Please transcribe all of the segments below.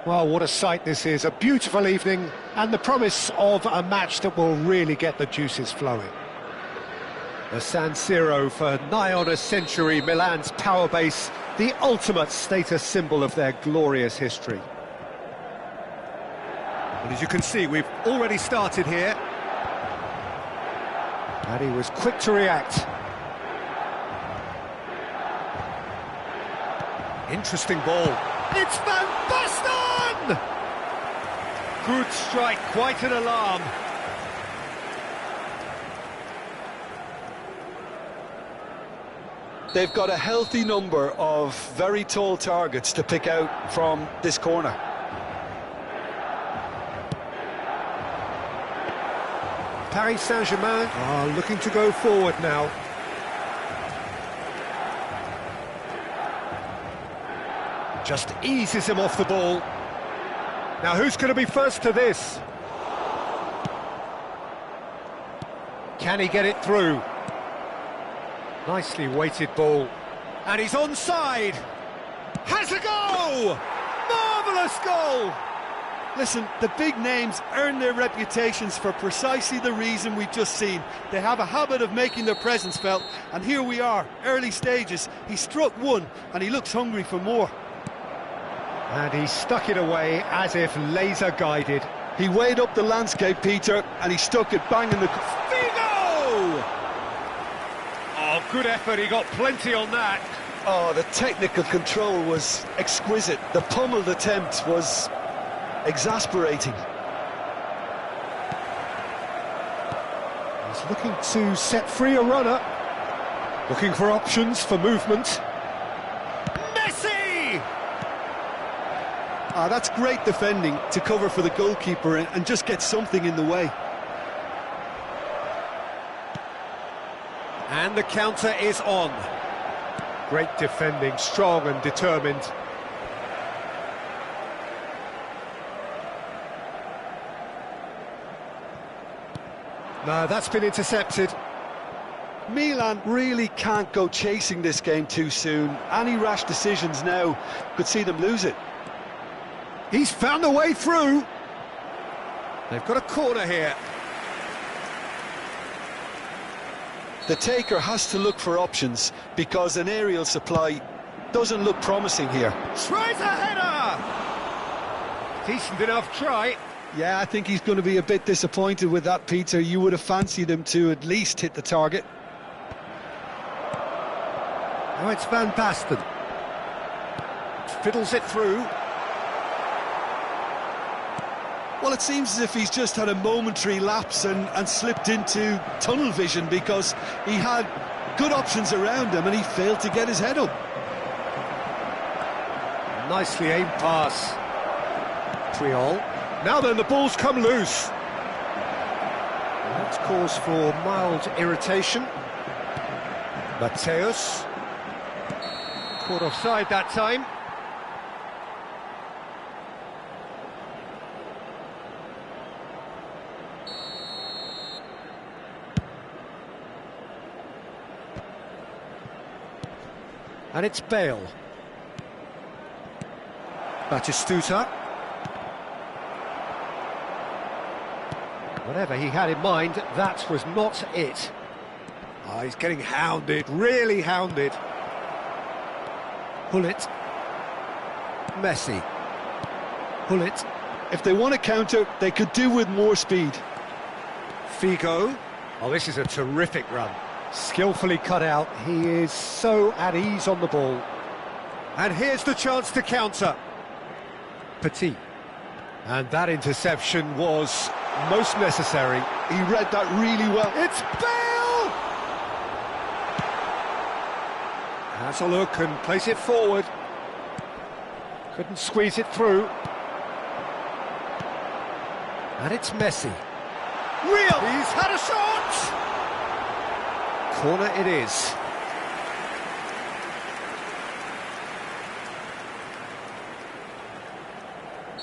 Well, what a sight this is. A beautiful evening and the promise of a match that will really get the juices flowing. The San Siro for nigh on a century, Milan's power base, the ultimate status symbol of their glorious history. And as you can see, we've already started here. And he was quick to react. Interesting ball. It's Van Basten! Good strike, quite an alarm. They've got a healthy number of very tall targets to pick out from this corner. Paris Saint-Germain are looking to go forward now. Just eases him off the ball. Now who's going to be first to this? Can he get it through? Nicely weighted ball. And he's onside. Has a goal! Marvellous goal! Listen, the big names earn their reputations for precisely the reason we've just seen. They have a habit of making their presence felt, and here we are, early stages. He struck one, and he looks hungry for more. And he stuck it away as if laser-guided. He weighed up the landscape, Peter, and he stuck it bang in the... Figo! Oh, good effort, he got plenty on that. Oh, the technical control was exquisite. The pummeled attempt was exasperating. He's looking to set free a runner. Looking for options for movement. Messi! Ah, that's great defending to cover for the goalkeeper and just get something in the way. And the counter is on. Great defending, strong and determined. No, that's been intercepted. Milan really can't go chasing this game too soon. Any rash decisions now could see them lose it. He's found a way through. They've got a corner here. The taker has to look for options because an aerial supply doesn't look promising here. Tries a header! Decent enough try. Yeah, I think he's going to be a bit disappointed with that, Peter. You would have fancied him to at least hit the target. Now it's Van Basten. Fiddles it through. Well, it seems as if he's just had a momentary lapse and slipped into tunnel vision because he had good options around him and he failed to get his head up. Nicely aimed pass. Triol. Now then, the ball's come loose. That's cause for mild irritation. Mateus. Caught offside that time. And it's Bale. Batistuta. Whatever he had in mind, that was not it. Oh, he's getting hounded, really hounded. Hullet. Messi. Hullet. If they want to counter, they could do with more speed. Figo. Oh, this is a terrific run. Skillfully cut out. He is so at ease on the ball. And here's the chance to counter. Petit. And that interception was most necessary. He read that really well. It's Bale! Has a look and plays it forward. Couldn't squeeze it through. And it's Messi. Real! He's had a shot! Corner it is.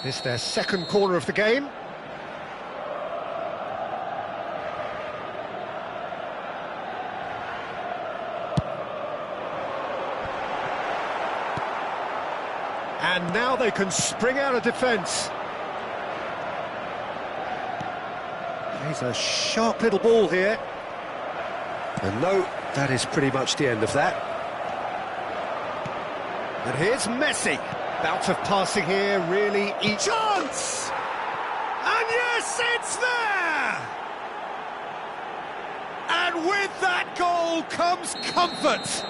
This their second corner of the game. And now they can spring out of defence. He's a sharp little ball here. And no, that is pretty much the end of that. And here's Messi. Bout of passing here, really each chance! And yes, it's there! And with that goal comes comfort.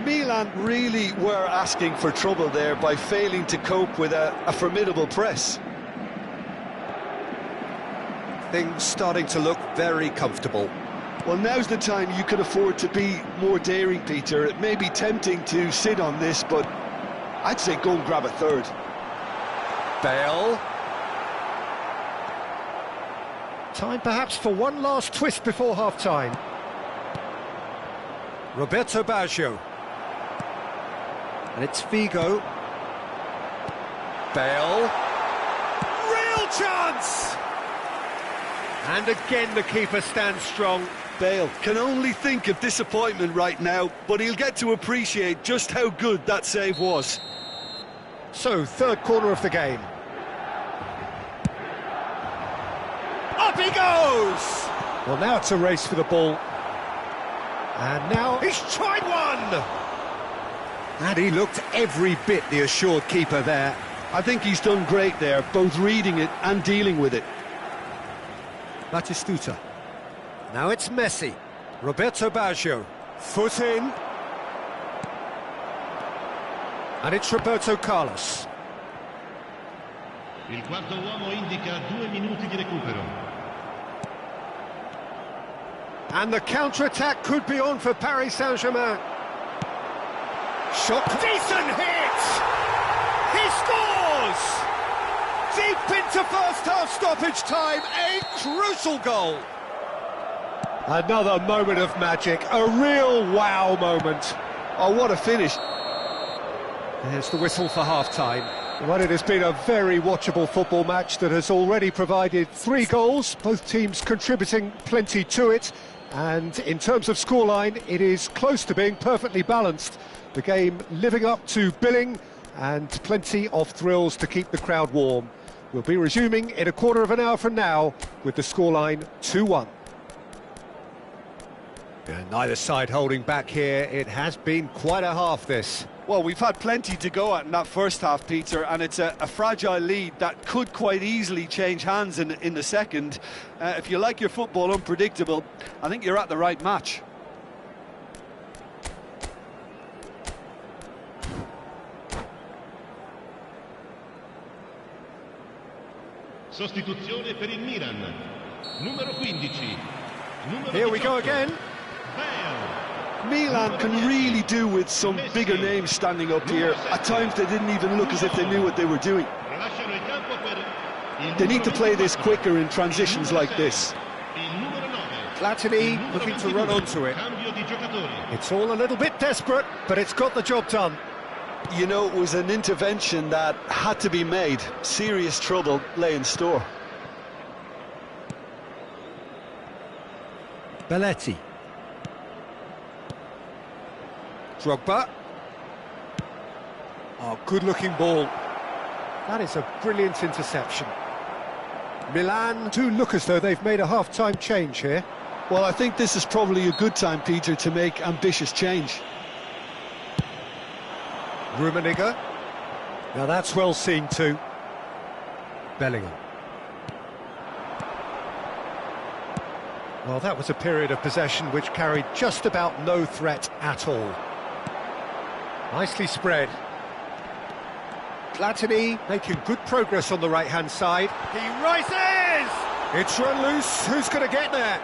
Milan really were asking for trouble there by failing to cope with a formidable press. Things starting to look very comfortable. Well, now's the time you could afford to be more daring, Peter. It may be tempting to sit on this, but I'd say go and grab a third. Bale. Time perhaps for one last twist before half-time. Roberto Baggio. And it's Figo. Bale. Real chance! And again the keeper stands strong. Bale can only think of disappointment right now, but he'll get to appreciate just how good that save was. So, third corner of the game. Up he goes! Well, now it's a race for the ball. And now he's tried one! And he looked every bit the assured keeper there. I think he's done great there, both reading it and dealing with it. Batistuta. Now it's Messi. Roberto Baggio. Foot in. And it's Roberto Carlos. Il quarto uomo indica 2 minuti di recupero. And the counter-attack could be on for Paris Saint-Germain. Shot. Decent hit! He scores! Deep into first-half stoppage time, a crucial goal. Another moment of magic, a real wow moment. Oh, what a finish. There's the whistle for half-time. Well, it has been a very watchable football match that has already provided 3 goals, both teams contributing plenty to it. And in terms of scoreline, it is close to being perfectly balanced. The game living up to billing and plenty of thrills to keep the crowd warm. We'll be resuming in a quarter of an hour from now with the scoreline 2-1. And neither side holding back here. It has been quite a half, this. Well, we've had plenty to go at in that first half, Peter, and it's a fragile lead that could quite easily change hands in the second. If you like your football unpredictable, I think you're at the right match. Sostituzione per il Milan. Numero 15. Here we go again. Milan can really do with some bigger names standing up here. At times they didn't even look as if they knew what they were doing. They need to play this quicker in transitions like this. Platini looking to run onto it. It's all a little bit desperate, but it's got the job done. You know, it was an intervention that had to be made. Serious trouble lay in store. Belletti. Drogba. Oh, good-looking ball. That is a brilliant interception. Milan do look as though they've made a half-time change here. Well, I think this is probably a good time, Peter, to make ambitious change. Rummenigge. Now that's well seen too. Bellingham. Well, that was a period of possession which carried just about no threat at all. Nicely spread. Platini making good progress on the right-hand side. He rises! It's run loose. Who's going to get there?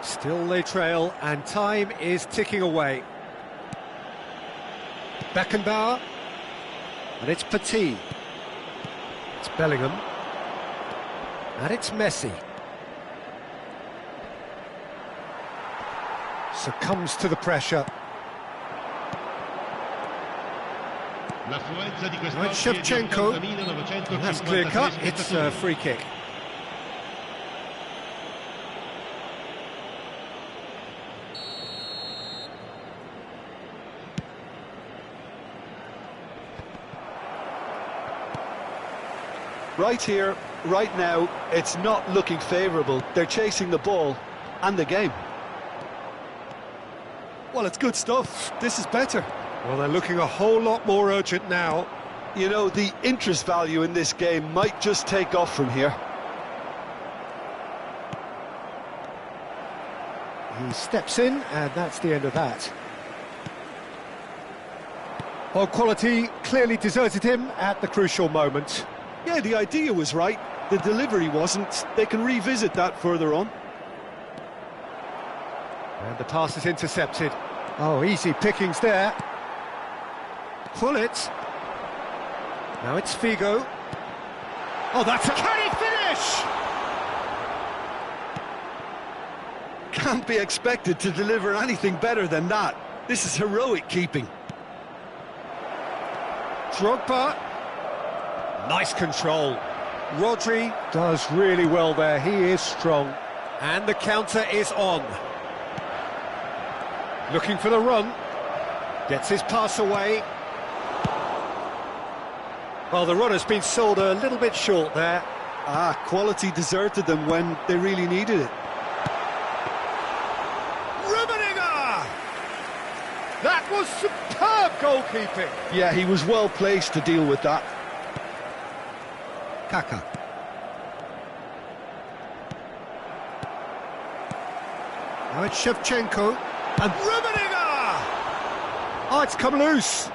Still they trail, and time is ticking away. Beckenbauer. And it's Petit. It's Bellingham. And it's Messi. Succumbs to the pressure. Right, Shevchenko. And that's clear cut. It's a free kick. Right here, right now, it's not looking favourable. They're chasing the ball and the game. Well, it's good stuff. This is better. Well, they're looking a whole lot more urgent now. You know, the interest value in this game might just take off from here. He steps in, and that's the end of that. Well, quality clearly deserted him at the crucial moment. Yeah, the idea was right. The delivery wasn't. They can revisit that further on. And the pass is intercepted. Oh, easy pickings there. Pull it. Now it's Figo. Oh, that's a... Can he finish? Can't be expected to deliver anything better than that. This is heroic keeping. Drogba. Nice control. Rodri does really well there. He is strong. And the counter is on. Looking for the run. Gets his pass away. Well, the run has been sold a little bit short there. Quality deserted them when they really needed it. That was superb goalkeeping. Yeah, he was well placed to deal with that. Kaka. Now it's Shevchenko. And Rummenigge! Oh, it's come loose.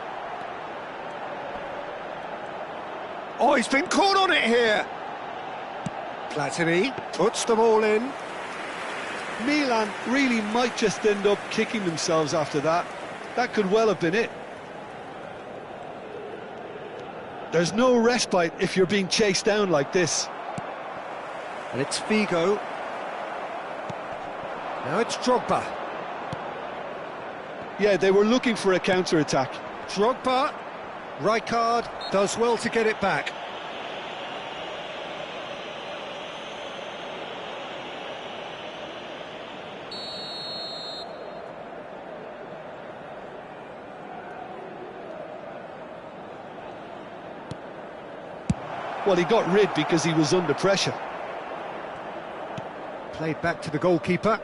Oh, he's been caught on it here. Platini puts them all in. Milan really might just end up kicking themselves after that. That could well have been it. There's no respite if you're being chased down like this. And it's Figo. Now it's Drogba. Yeah, they were looking for a counter-attack. Drogba. Rijkaard does well to get it back. Well, he got rid because he was under pressure. Played back to the goalkeeper.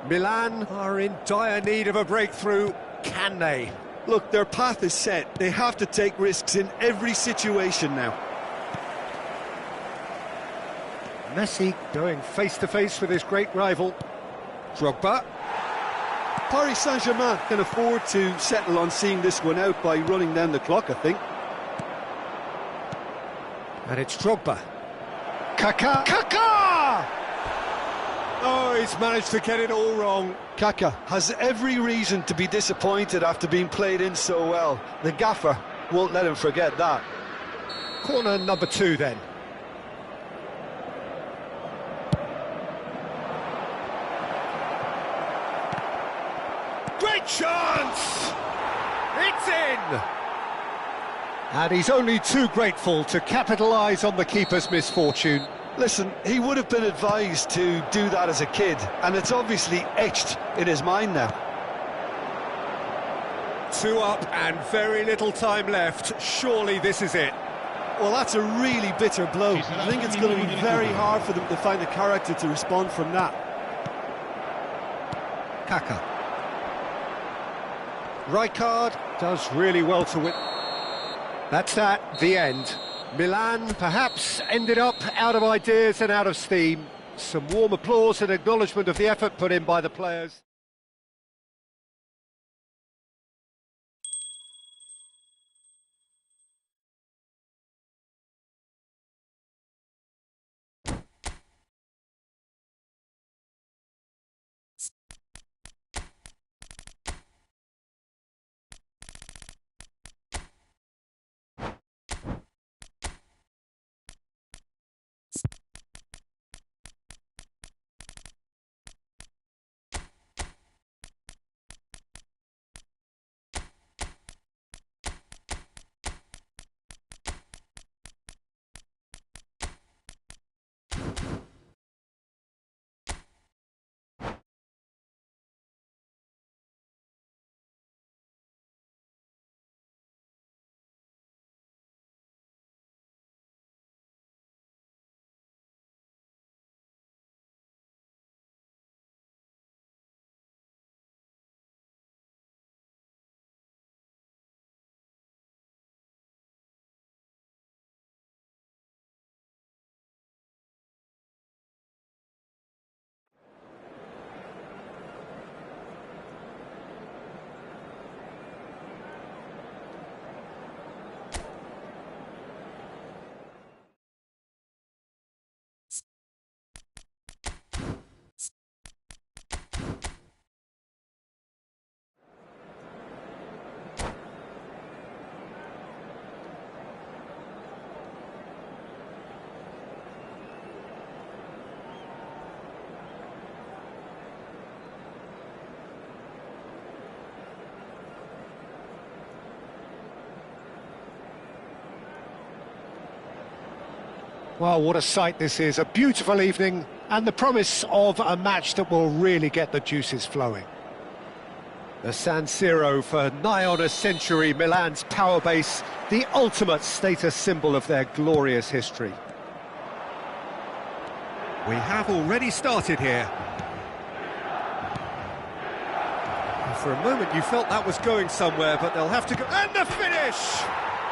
Milan are in dire need of a breakthrough. Can they? Look, their path is set. They have to take risks in every situation now. Messi going face-to-face with his great rival. Drogba. Paris Saint-Germain can afford to settle on seeing this one out by running down the clock, I think. And it's Drogba. Kaka! Kaka! Oh, he's managed to get it all wrong. Kaka has every reason to be disappointed after being played in so well. The gaffer won't let him forget that. Corner number 2 then. Great chance! It's in! And he's only too grateful to capitalise on the keeper's misfortune. Listen, he would have been advised to do that as a kid, and it's obviously etched in his mind now. 2 up and very little time left. Surely this is it. Well, that's a really bitter blow. I think it's going to be very hard for them to find the character to respond from that. Kaka. Rijkaard does really well to win. That's that, the end. Milan perhaps ended up out of ideas and out of steam. Some warm applause and acknowledgement of the effort put in by the players. Well, what a sight this is, a beautiful evening and the promise of a match that will really get the juices flowing. The San Siro, for nigh on a century, Milan's power base, the ultimate status symbol of their glorious history. We have already started here. And for a moment you felt that was going somewhere, but they'll have to go... And the finish!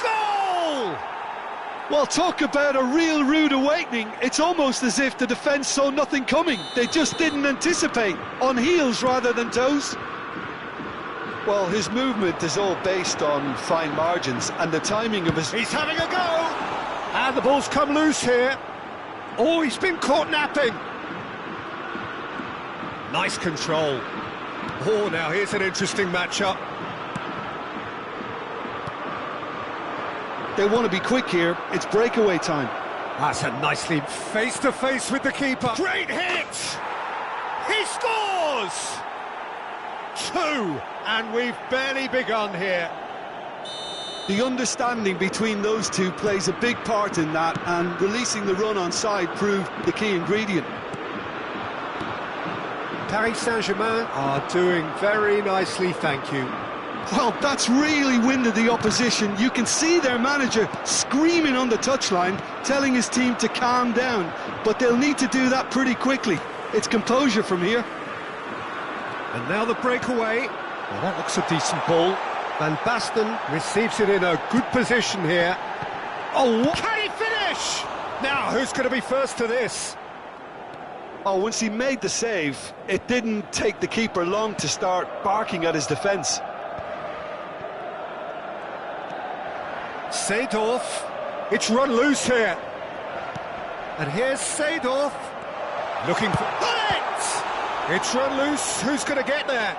Goal! Well, talk about a real rude awakening. It's almost as if the defence saw nothing coming. They just didn't anticipate, on heels rather than toes. Well, his movement is all based on fine margins, and the timing of his... He's having a go! And the ball's come loose here. Oh, he's been caught napping. Nice control. Oh, now here's an interesting matchup. They want to be quick here. It's breakaway time. That's a nicely face-to-face with the keeper. Great hit! He scores! 2, and we've barely begun here. The understanding between those two plays a big part in that, and releasing the run on side proved the key ingredient. Paris Saint-Germain are doing very nicely, thank you. Well, that's really winded the opposition. You can see their manager screaming on the touchline, telling his team to calm down, but they'll need to do that pretty quickly. It's composure from here. And now the breakaway. Well, that looks a decent ball. Van Basten receives it in a good position here. Oh, can he finish? Now, who's going to be first to this? Oh, once he made the save, it didn't take the keeper long to start barking at his defence. Seedorf, it's run loose here. And here's Seedorf, looking for... it! It's run loose, who's going to get there?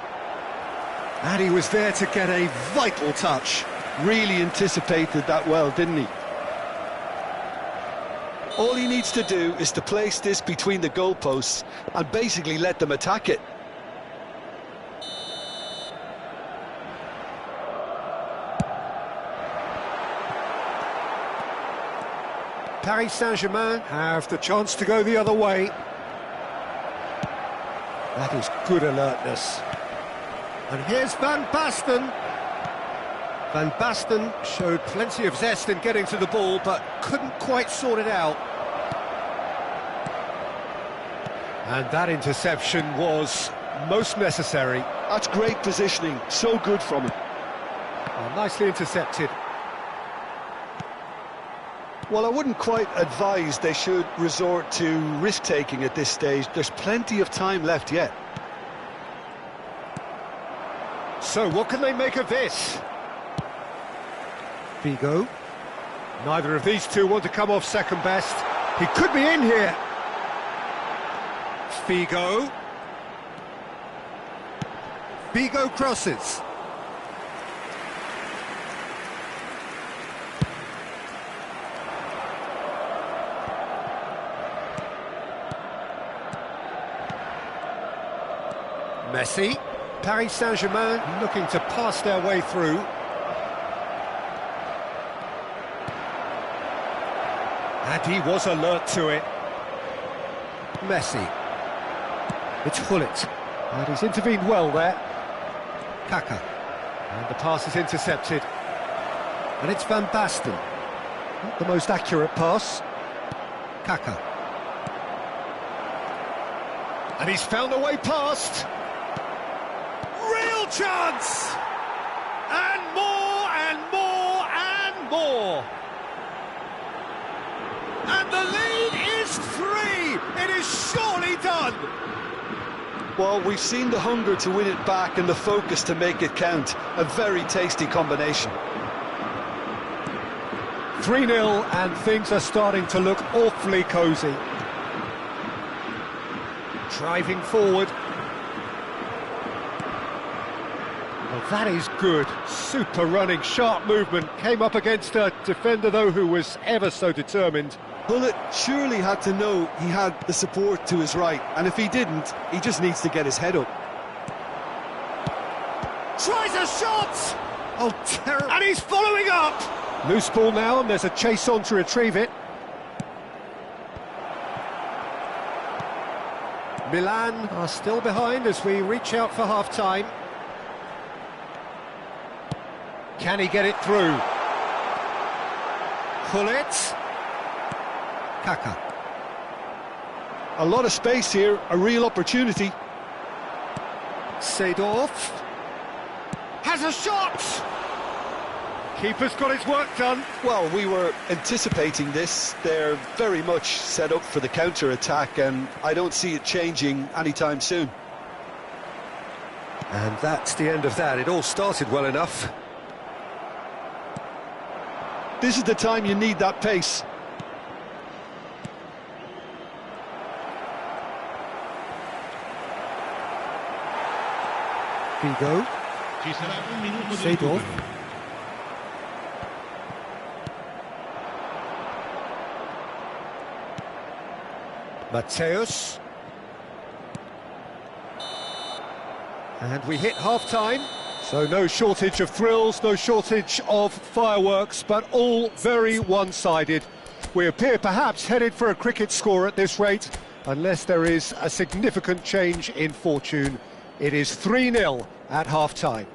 And he was there to get a vital touch. Really anticipated that well, didn't he? All he needs to do is to place this between the goalposts and basically let them attack it. Paris Saint-Germain have the chance to go the other way. That is good alertness. And here's Van Basten. Van Basten showed plenty of zest in getting to the ball, but couldn't quite sort it out. And that interception was most necessary. That's great positioning, so good from him. Well, nicely intercepted. Well, I wouldn't quite advise they should resort to risk-taking at this stage. There's plenty of time left yet. So, what can they make of this? Figo. Neither of these two want to come off second best. He could be in here. Figo. Figo crosses. Messi. Paris Saint-Germain looking to pass their way through. And he was alert to it. Messi. It's Hullet. And he's intervened well there. Kaka. And the pass is intercepted. And it's Van Basten. Not the most accurate pass. Kaka. And he's found a way past. Real chance! And more and more and more! And the lead is 3! It is surely done! Well, we've seen the hunger to win it back and the focus to make it count. A very tasty combination. 3-0, and things are starting to look awfully cosy. Driving forward. Well, that is good. Super running, sharp movement. Came up against a defender, though, who was ever so determined. Hullet surely had to know he had the support to his right, and if he didn't, he just needs to get his head up. Tries a shot! Oh, terrible. And he's following up! Loose ball now, and there's a chase on to retrieve it. Milan are still behind as we reach out for half-time. Can he get it through? Gullit. Kaka. A lot of space here, a real opportunity. Seedorf has a shot! Keeper's got his work done. Well, we were anticipating this. They're very much set up for the counter-attack, and I don't see it changing anytime soon. And that's the end of that. It all started well enough. This is the time you need that pace. Figo. Ci sarà un minuto di Seedorf. recupero. Matthäus. And we hit half-time. So no shortage of thrills, no shortage of fireworks, but all very one-sided. We appear perhaps headed for a cricket score at this rate, unless there is a significant change in fortune. It is 3-0 at half-time.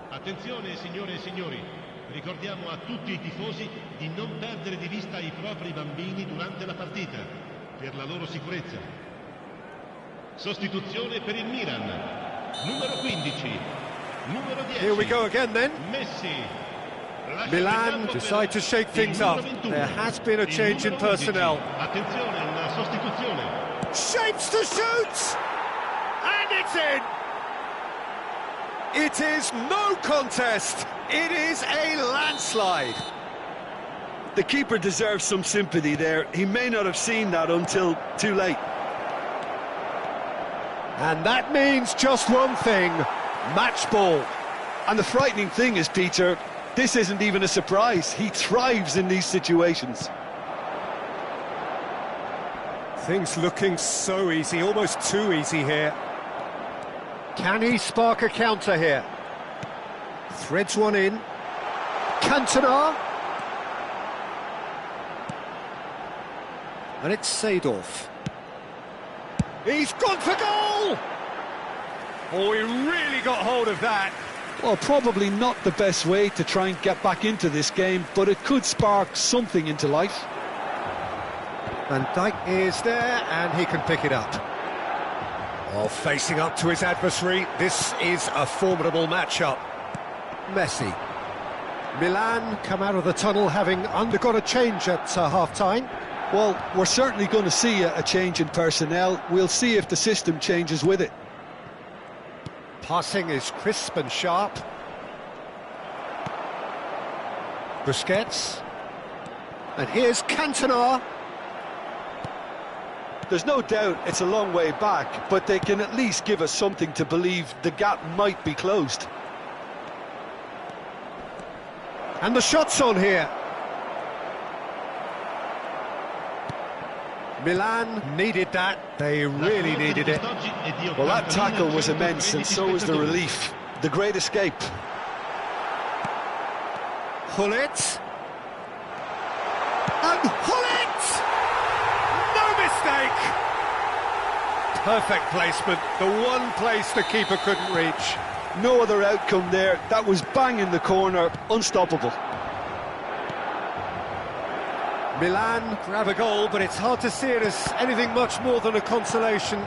Attenzione signore e signori, ricordiamo a tutti i tifosi di non perdere di vista i propri bambini durante la partita, per la loro sicurezza. Sostituzione per il Milan, numero 15, numero 10. Here we go again then. Messi. Milan decide to shake things up. There has been a change in personnel. Attenzione, una sostituzione. Shapes to shoot! And it's in! It is no contest. It is a landslide. The keeper deserves some sympathy there. He may not have seen that until too late. And that means just one thing, match ball. And the frightening thing is, Peter, this isn't even a surprise. He thrives in these situations. Things looking so easy, almost too easy here. Can he spark a counter here? Threads one in. Cantona. And it's Seedorf. He's gone for goal! Oh, he really got hold of that. Well, probably not the best way to try and get back into this game, but it could spark something into life. Van Dijk is there, and he can pick it up. Oh, facing up to his adversary, this is a formidable matchup. Messi. Milan come out of the tunnel having undergone a change at half-time. Well, we're certainly going to see a change in personnel. We'll see if the system changes with it. Passing is crisp and sharp. Busquets. And here's Cantona. There's no doubt it's a long way back, but they can at least give us something to believe the gap might be closed. And the shot's on here. Milan needed that. They really needed it. Well, that tackle was immense, and so was the relief. The great escape. Gullit. And Gullit! No mistake! Perfect placement. The one place the keeper couldn't reach. No other outcome there. That was bang in the corner. Unstoppable. Milan grab a goal, but it's hard to see it as anything much more than a consolation.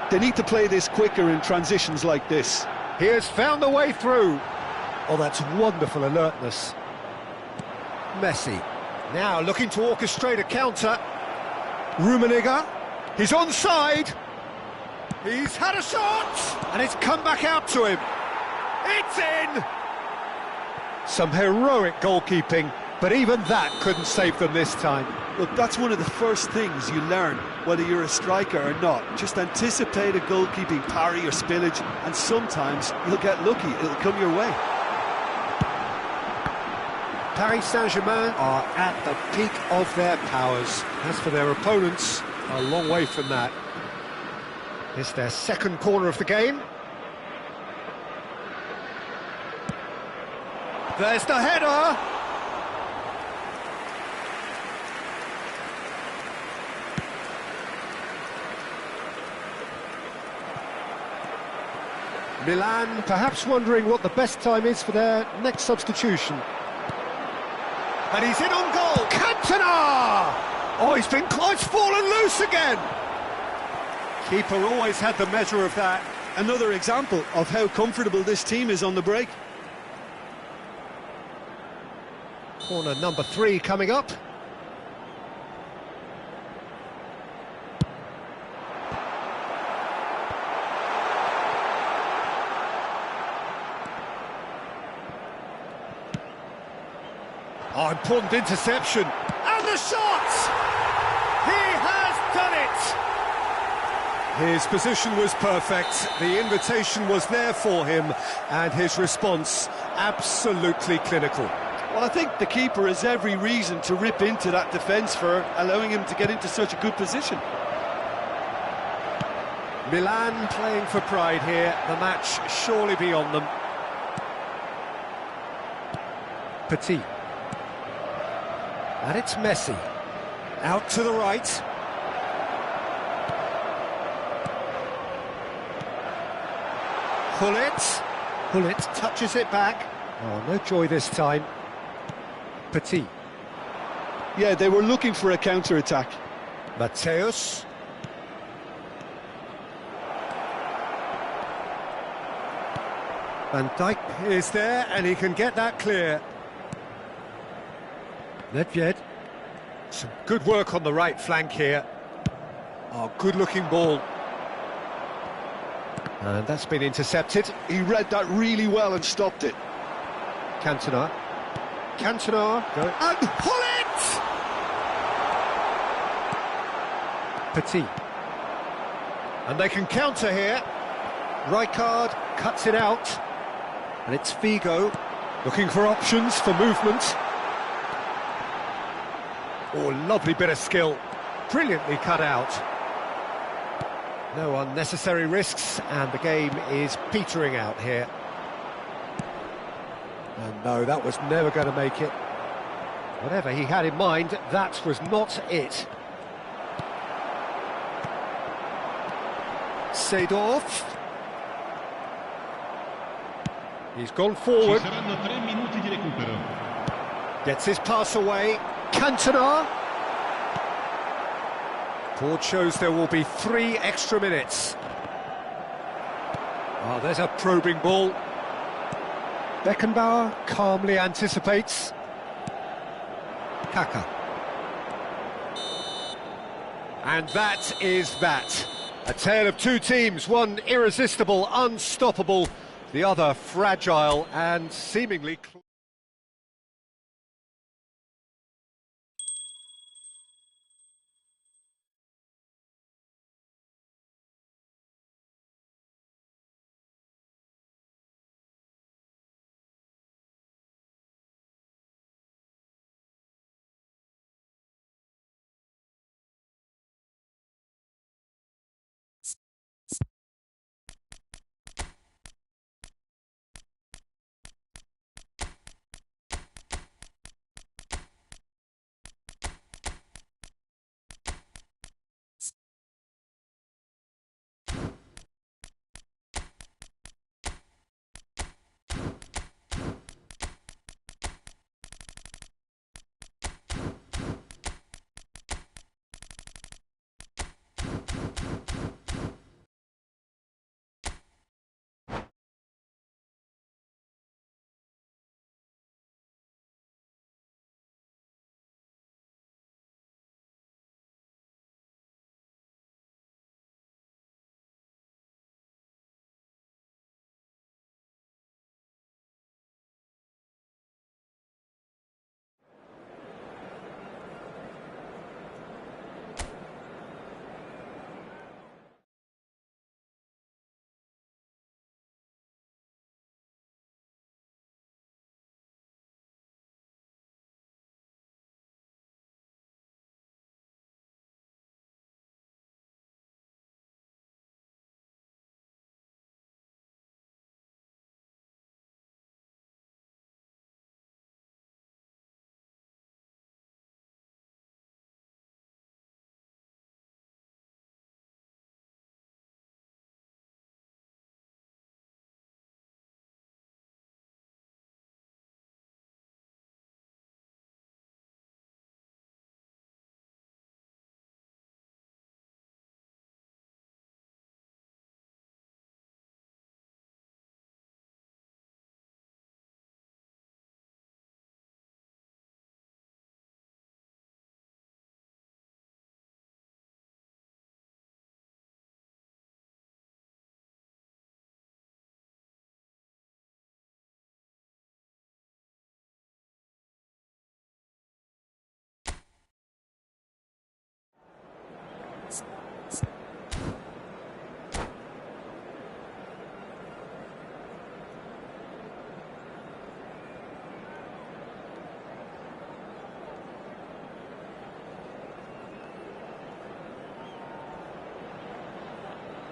They need to play this quicker in transitions like this. He has found a way through. Oh, that's wonderful alertness. Messi, now looking to orchestrate a counter. Rummenigge, he's onside. He's had a shot, and it's come back out to him. It's in! Some heroic goalkeeping, but even that couldn't save them this time. Look, that's one of the first things you learn, whether you're a striker or not. Just anticipate a goalkeeping parry or spillage, and sometimes you'll get lucky, it'll come your way. Paris Saint-Germain are at the peak of their powers. As for their opponents, a long way from that. It's their second corner of the game. There's the header! Milan perhaps wondering what the best time is for their next substitution. And he's in on goal! Cantona! Oh, he's fallen loose again! Keeper always had the measure of that. Another example of how comfortable this team is on the break. Corner number 3 coming up. Oh, important interception. And the shot! He has done it! His position was perfect, the invitation was there for him, and his response absolutely clinical. Well, I think the keeper has every reason to rip into that defence for allowing him to get into such a good position. Milan playing for pride here, the match surely beyond them. Petit. And it's Messi. Out to the right. Hullet touches it back. Oh, no joy this time. Petit. Yeah, they were looking for a counter-attack. Mateus. Van Dijk is there, and he can get that clear. Nedved. Some good work on the right flank here. Oh, good-looking ball. And that's been intercepted. He read that really well and stopped it. Cantona. And Hullet! Petit. And they can counter here. Rijkaard cuts it out. And it's Figo looking for options for movement. Oh, lovely bit of skill. Brilliantly cut out. No unnecessary risks, and the game is petering out here. And no, that was never going to make it. Whatever he had in mind, that was not it. Seedorf. He's gone forward. Ci saranno 3 minuti di recupero. Gets his pass away. Cantona. Board shows there will be 3 extra minutes. Oh, there's a probing ball. Beckenbauer calmly anticipates. Kaka. And that is that. A tale of 2 teams, one irresistible, unstoppable, the other fragile and seemingly...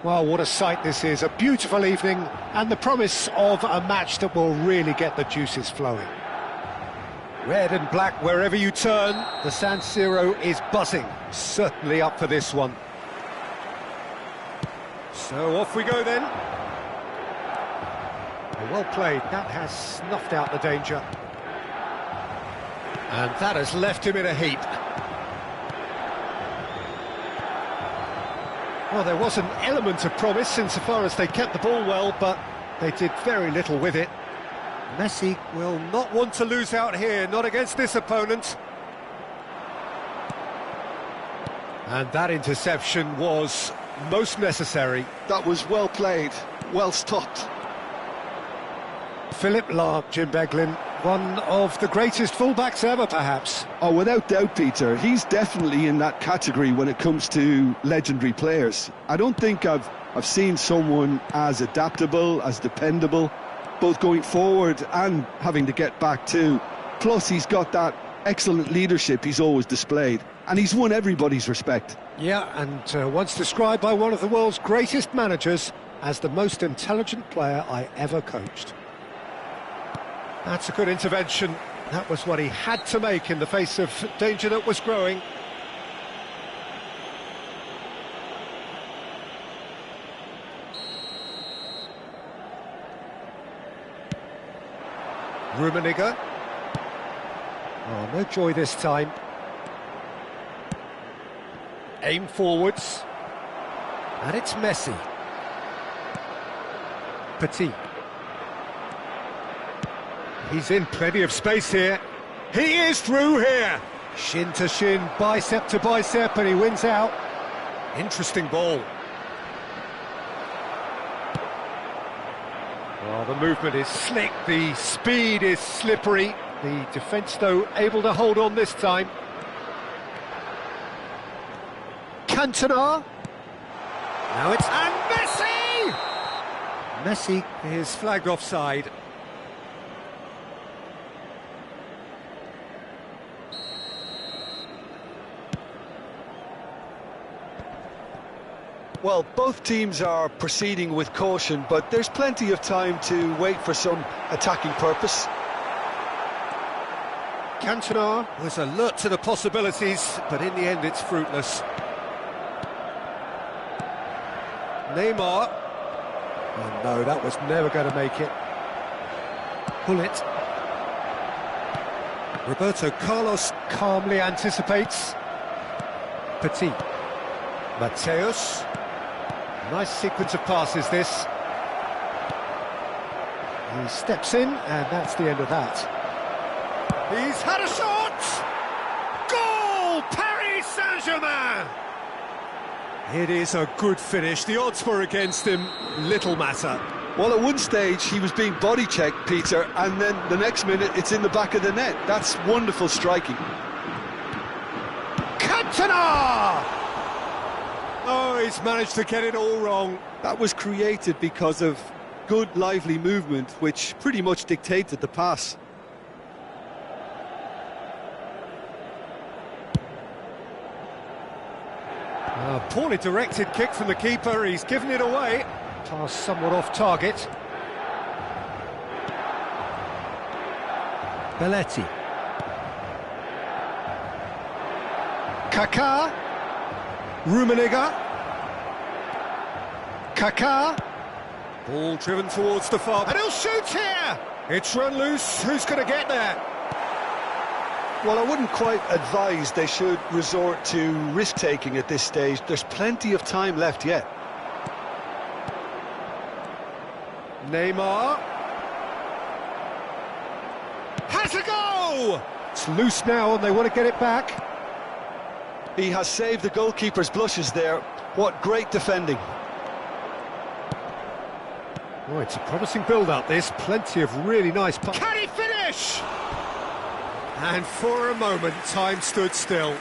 Well, what a sight this is, a beautiful evening and the promise of a match that will really get the juices flowing. Red and black wherever you turn, the San Siro is buzzing, certainly up for this one. So off we go then. Well played, that has snuffed out the danger. And that has left him in a heap. Well, there was an element of promise insofar as they kept the ball well, but they did very little with it. Messi will not want to lose out here, not against this opponent. And that interception was most necessary. That was well played, well stopped. Philip Lahm, Jim Beglin, one of the greatest fullbacks ever, perhaps. Oh, without doubt, Peter. He's definitely in that category when it comes to legendary players. I don't think I've seen someone as adaptable, as dependable, both going forward and having to get back too. Plus, he's got that excellent leadership he's always displayed, and he's won everybody's respect. Yeah, and once described by one of the world's greatest managers as the most intelligent player I ever coached. That's a good intervention. That was what he had to make in the face of danger that was growing. Rummenigge. Oh, no joy this time. Aim forwards. And it's Messi. Petit. He's in plenty of space here. He is through here. Shin to shin, bicep to bicep, and he wins out. Interesting ball. Well, the movement is slick, the speed is slippery. The defence, though, able to hold on this time. Cantona. Now it's... And Messi! Messi is flagged offside. Well, both teams are proceeding with caution, but there's plenty of time to wait for some attacking purpose. Cantona was alert to the possibilities, but in the end it's fruitless. Neymar. Oh no, that was never going to make it. Pull it. Roberto Carlos calmly anticipates. Petit. Mateus. Nice sequence of passes, this. He steps in, and that's the end of that. He's had a shot! Goal! Paris Saint-Germain! It is a good finish. The odds were against him. Little matter. Well, at one stage, he was being body-checked, Peter, and then the next minute, it's in the back of the net. That's wonderful striking. Cantona! Oh, he's managed to get it all wrong. That was created because of good, lively movement, which pretty much dictated the pass. A poorly directed kick from the keeper, he's given it away. Pass somewhat off target. Belletti. Kaká. Rummenigge. Kaká. Ball driven towards the far... And he'll shoot here! It's run loose, who's going to get there? Well, I wouldn't quite advise they should resort to risk-taking at this stage. There's plenty of time left yet. Neymar. Has a go! It's loose now and they want to get it back. He has saved the goalkeeper's blushes there. What great defending. Oh, it's a promising build-up, this. Plenty of really nice... Can he finish? And for a moment, time stood still.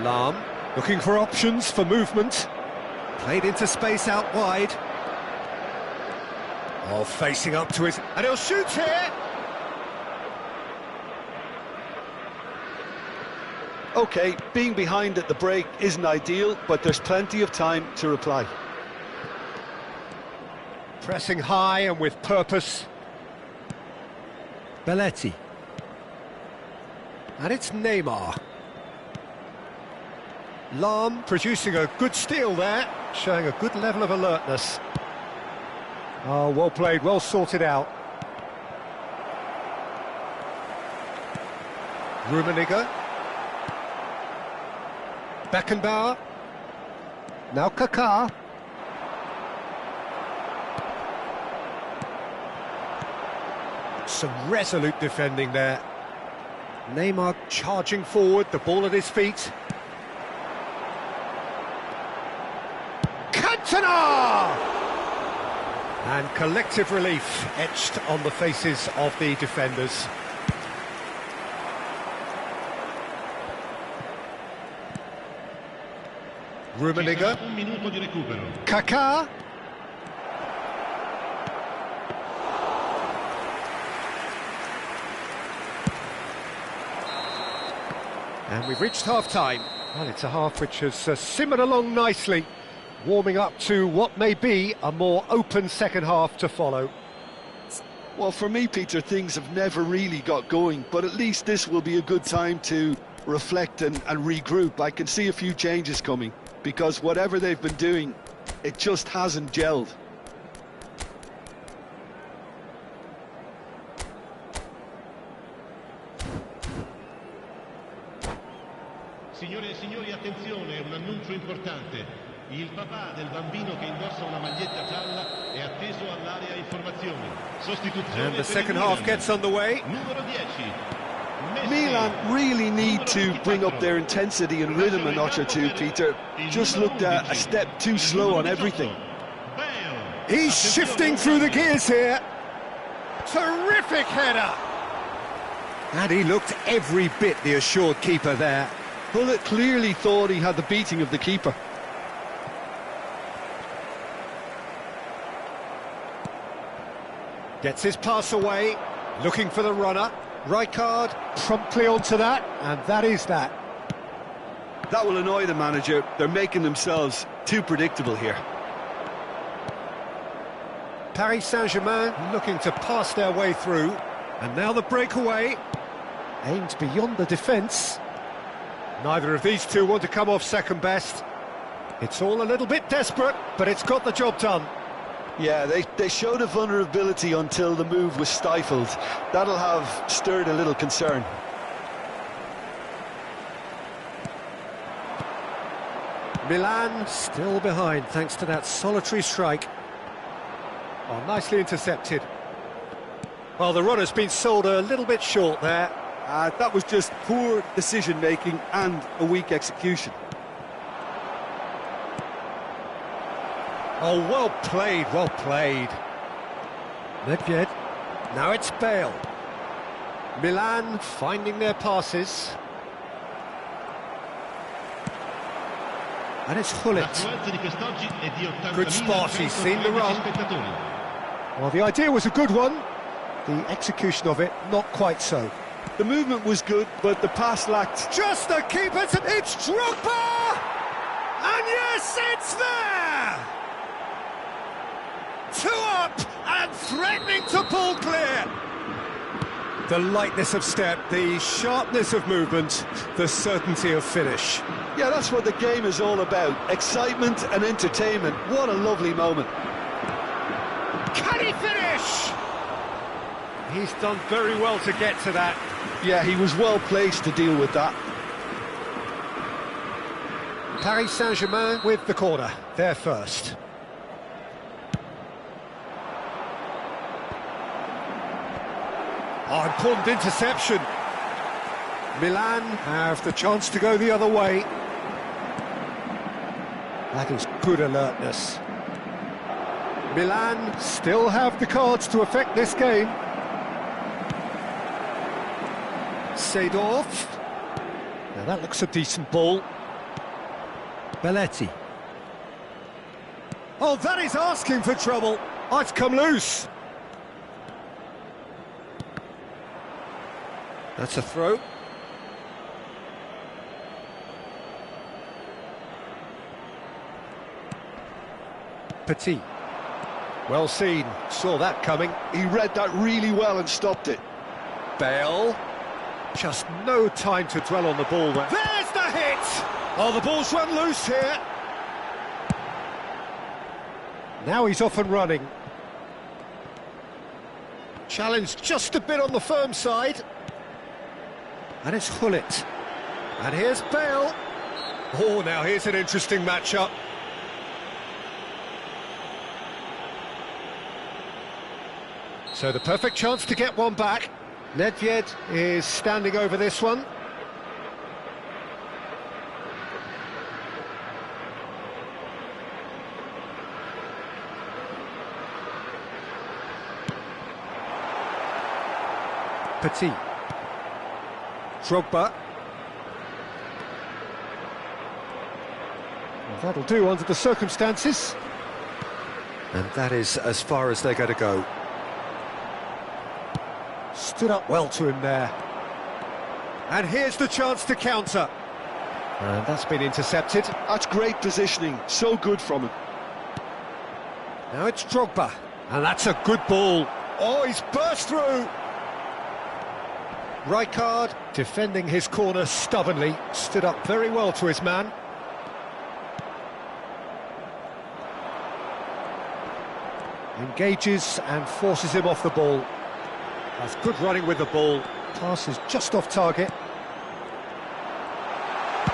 Lahm, looking for options for movement. Played into space out wide. Oh, facing up to his... and he'll shoot here! OK, being behind at the break isn't ideal, but there's plenty of time to reply. Pressing high and with purpose. Belletti. And it's Neymar. Lahm producing a good steal there, showing a good level of alertness. Oh, well played, well sorted out. Rummenigge. Beckenbauer. Now Kaká. Some resolute defending there. Neymar charging forward, the ball at his feet. Cantona! And collective relief etched on the faces of the defenders. Rummenigge. Kaká. And we've reached half-time. Well, it's a half which has simmered along nicely, warming up to what may be a more open second half to follow. Well, for me, Peter, things have never really got going, but at least this will be a good time to reflect and regroup. I can see a few changes coming, because whatever they've been doing, it just hasn't gelled. Signore e signori, attenzione, un annuncio importante. Il papà del bambino che indossa una maglietta gialla è atteso all'area informazioni. Sostituzione. And the second half gets underway. Numero 10. Milan really need to bring up their intensity and rhythm a notch or two, Peter. Just looked a step too slow on everything. He's shifting through the gears here. Terrific header. And he looked every bit the assured keeper there. Bullet clearly thought he had the beating of the keeper. Gets his pass away, looking for the runner. Rijkaard promptly onto that, and that is that. That will annoy the manager. They're making themselves too predictable here. Paris Saint-Germain looking to pass their way through. And now the breakaway. Aimed beyond the defence. Neither of these two want to come off second best. It's all a little bit desperate, but it's got the job done. Yeah, they showed a vulnerability until the move was stifled. That'll have stirred a little concern. Milan still behind thanks to that solitary strike. Oh, nicely intercepted. Well, the runner's been sold a little bit short there. That was just poor decision-making and a weak execution. Oh, well played, well played. Nedved. Now it's Bale. Milan finding their passes. And it's Hullet. Good spot, he's seen the run. Well, the idea was a good one. The execution of it, not quite so. The movement was good, but the pass lacked... Just the keeper, it's Drogba! And yes, it's there! 2 up and threatening to pull clear. The lightness of step, the sharpness of movement, the certainty of finish. Yeah, that's what the game is all about. Excitement and entertainment. What a lovely moment. Can he finish? He's done very well to get to that. Yeah, he was well placed to deal with that. Paris Saint-Germain with the corner, they're first. Oh, important interception. Milan have the chance to go the other way. That is good alertness. Milan still have the cards to affect this game. Seedorf. Now that looks a decent ball. Belletti. Oh, that is asking for trouble. Oh, it's come loose. That's a throw. Petit. Well seen, saw that coming. He read that really well and stopped it. Bale. Just no time to dwell on the ball there. There's the hit! Oh, the ball's run loose here. Now he's off and running. Challenge just a bit on the firm side. And it's Hullet. And here's Bale. Oh, now here's an interesting matchup. So the perfect chance to get one back. Nedved is standing over this one. Petit. Drogba. Well, that'll do under the circumstances. And that is as far as they're going to go. Stood up well to him there. And here's the chance to counter. And that's been intercepted. That's great positioning, so good from him. Now it's Drogba. And that's a good ball. Oh, he's burst through. Rijkaard defending his corner stubbornly, stood up very well to his man. Engages and forces him off the ball. That's good running with the ball. Pass is just off target.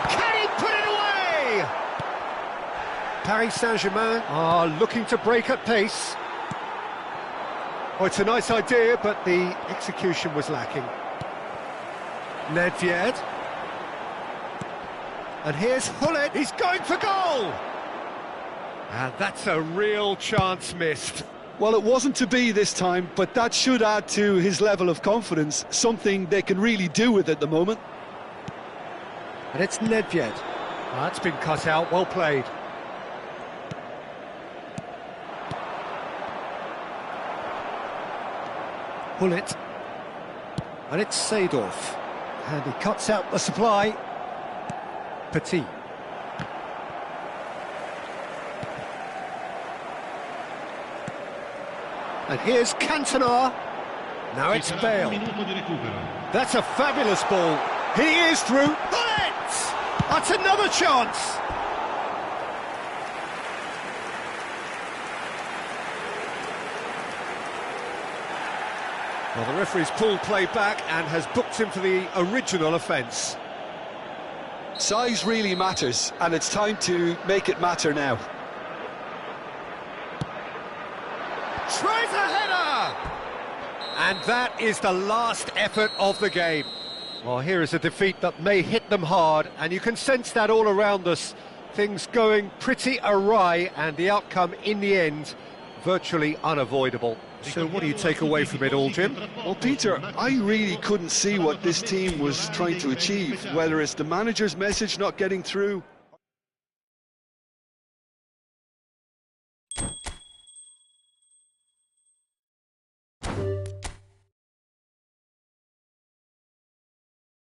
Can he put it away? Paris Saint-Germain are looking to break at pace. Oh, it's a nice idea, but the execution was lacking. Nedved. And here's Hullet, he's going for goal! And that's a real chance missed. Well, it wasn't to be this time, but that should add to his level of confidence, something they can really do with at the moment. And it's Nedved. That's been cut out, well played. Hullet. And it's Seedorf. And he cuts out the supply. Petit. And here's Cantona. Now it's Bale. That's a fabulous ball. He is through. Hullet! That's another chance. Well, the referee's pulled play back and has booked him for the original offence. Size really matters, and it's time to make it matter now. Tries a header! And that is the last effort of the game. Well, here is a defeat that may hit them hard, and you can sense that all around us. Things going pretty awry, and the outcome in the end virtually unavoidable. So what do you take away from it all, Jim? Well, Peter, I really couldn't see what this team was trying to achieve, whether it's the manager's message not getting through,